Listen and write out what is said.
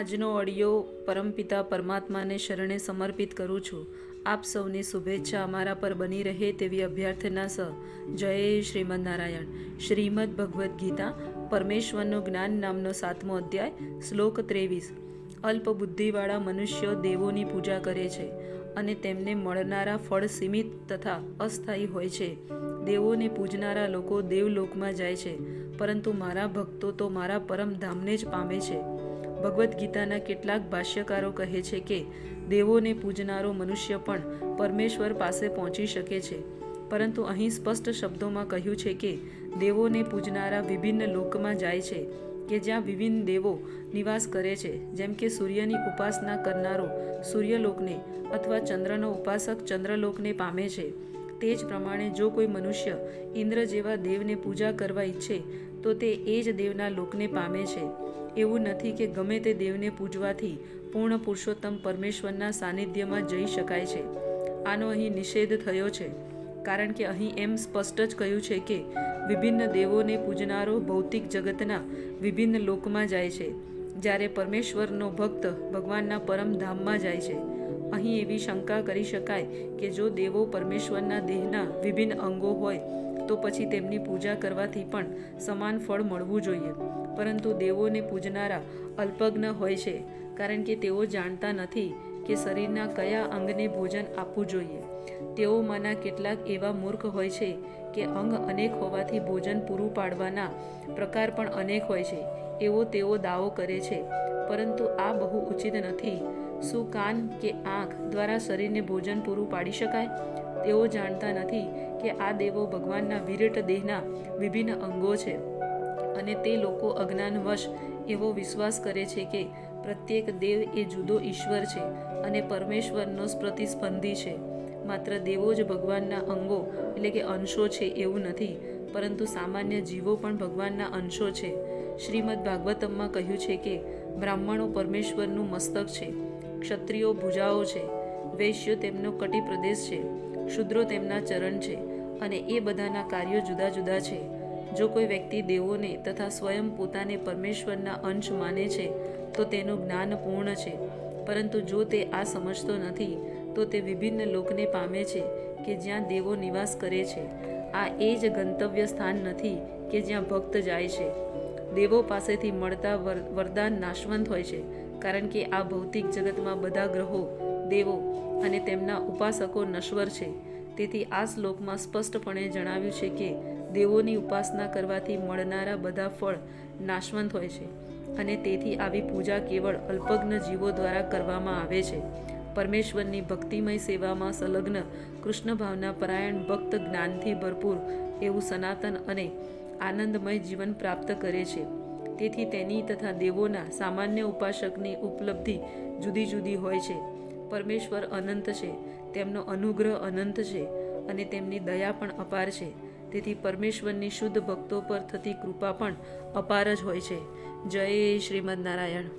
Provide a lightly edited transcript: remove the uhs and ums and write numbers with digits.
આજનો ઓડિયો પરમપિતા પરમાત્માને શરણે સમર્પિત કરું છું. આપ સૌની શુભેચ્છા અમારા પર બની રહે તેવી અભ્યર્થના સહ. જય શ્રીમદ નારાયણ. શ્રીમદ ભગવદ્ ગીતા પરમેશ્વરનું જ્ઞાન નામનો 7મો અધ્યાય, શ્લોક 23. અલ્પ બુદ્ધિવાળા મનુષ્યો દેવોની પૂજા કરે છે અને તેમને મળનારા ફળ સીમિત તથા અસ્થાયી હોય છે. દેવોને પૂજનારા લોકો દેવલોકમાં જાય છે, પરંતુ મારા ભક્તો તો મારા પરમ ધામને જ પામે છે. ભગવદ્ ગીતાના કેટલાક ભાષ્યકારો કહે છે કે દેવોને પૂજનારો મનુષ્ય પણ પરમેશ્વર પાસે પહોંચી શકે છે, પરંતુ અહીં સ્પષ્ટ શબ્દોમાં કહ્યું છે કે દેવોને પૂજનારા વિભિન્ન લોકમાં જાય છે કે જ્યાં વિભિન્ન દેવો નિવાસ કરે છે. જેમ કે સૂર્યની ઉપાસના કરનારો સૂર્યલોકને અથવા ચંદ્રનો ઉપાસક ચંદ્રલોકને પામે છે, તે જ પ્રમાણે જો કોઈ મનુષ્ય ઇન્દ્ર જેવા દેવને પૂજા કરવા ઈચ્છે તો તે એ જ દેવના લોકને પામે છે. એવું નથી કે ગમે તે દેવને પૂજવાથી પૂર્ણ પુરુષોત્તમ પરમેશ્વરના સાનિધ્યમાં જઈ શકાય છે. આનો અહીં નિષેધ થયો છે, કારણ કે અહીં એમ સ્પષ્ટ જ કહ્યું છે કે વિભિન્ન દેવોને પૂજનારો ભૌતિક જગતના વિભિન્ન લોકમાં જાય છે, જ્યારે પરમેશ્વરનો ભક્ત ભગવાનના પરમ ધામમાં જાય છે. અહીં એવી શંકા કરી શકાય કે જો દેવો પરમેશ્વરના દેહના વિભિન્ન અંગો હોય તો પછી તેમની પૂજા કરવાથી પણ સમાન ફળ મળવું જોઈએ, પરંતુ દેવોને પૂજનારા અલ્પજ્ઞ હોય છે, કારણ કે તેઓ જાણતા નથી કે શરીરના કયા અંગને ભોજન આપવું જોઈએ. તેઓમાંના કેટલાક એવા મૂર્ખ હોય છે કે અંગ અનેક હોવાથી ભોજન પૂરું પાડવાના પ્રકાર પણ અનેક હોય છે, એવો તેઓ દાવો કરે છે, પરંતુ આ બહુ ઉચિત નથી. શું કાન કે આંખ દ્વારા શરીરને ભોજન પૂરું પાડી શકાય? તેઓ જાણતા નથી કે આ દેવો ભગવાનના વિરાટ દેહના વિભિન્ન અંગો છે, અને તે લોકો અજ્ઞાનવશ એવો વિશ્વાસ કરે છે કે પ્રત્યેક દેવ એ જુદો ઈશ્વર છે અને પરમેશ્વરનો પ્રતિસ્પંદી છે. માત્ર દેવો જ ભગવાનના અંગો એટલે કે અંશો છે એવું નથી, પરંતુ સામાન્ય જીવો પણ ભગવાનના અંશો છે. શ્રીમદ ભાગવતમમાં કહ્યું છે કે બ્રાહ્મણો પરમેશ્વરનું મસ્તક છે, ક્ષત્રિયો ભુજાઓ છે, વૈશ્યો તેમનો કટી પ્રદેશ છે, શૂદ્રો તેમના ચરણ છે, અને એ બધાના કાર્યો જુદા જુદા છે. જો કોઈ વ્યક્તિ દેવોને તથા સ્વયં પોતાને પરમેશ્વરના અંશ માને છે તો તેનું જ્ઞાન પૂર્ણ છે, પરંતુ જો તે આ સમજતો નથી તો તે વિભિન્ન લોકને પામે છે કે જ્યાં દેવો નિવાસ કરે છે. આ એ જ ગંતવ્ય સ્થાન નથી કે જ્યાં ભક્ત જાય છે. દેવો પાસેથી મળતા વરદાન નાશવંત હોય છે, કારણ કે આ ભૌતિક જગતમાં બધા ગ્રહો, દેવો અને તેમના ઉપાસકો નશ્વર છે. તેથી આ શ્લોકમાં સ્પષ્ટપણે જણાવ્યું છે કે દેવોની ઉપાસના કરવાથી મળનારા બધા ફળ નાશવંત હોય છે, અને તેથી આવી પૂજા કેવળ અલ્પજ્ઞ જીવો દ્વારા કરવામાં આવે છે. પરમેશ્વરની ભક્તિમય સેવામાં સંલગ્ન કૃષ્ણ ભાવના પરાયણ ભક્ત જ્ઞાનથી ભરપૂર એવું સનાતન અને આનંદમય જીવન પ્રાપ્ત કરે છે. તેથી તેની તથા દેવોના સામાન્ય ઉપાસકની ઉપલબ્ધિ જુદી જુદી હોય છે. પરમેશ્વર અનંત છે, તેમનો અનુગ્રહ અનંત છે, અને તેમની દયા પણ અપાર છે. તેથી પરમેશ્વરની શુદ્ધ ભક્તો પર થતી કૃપા પણ અપાર જ હોય છે. જય શ્રીમદ નારાયણ.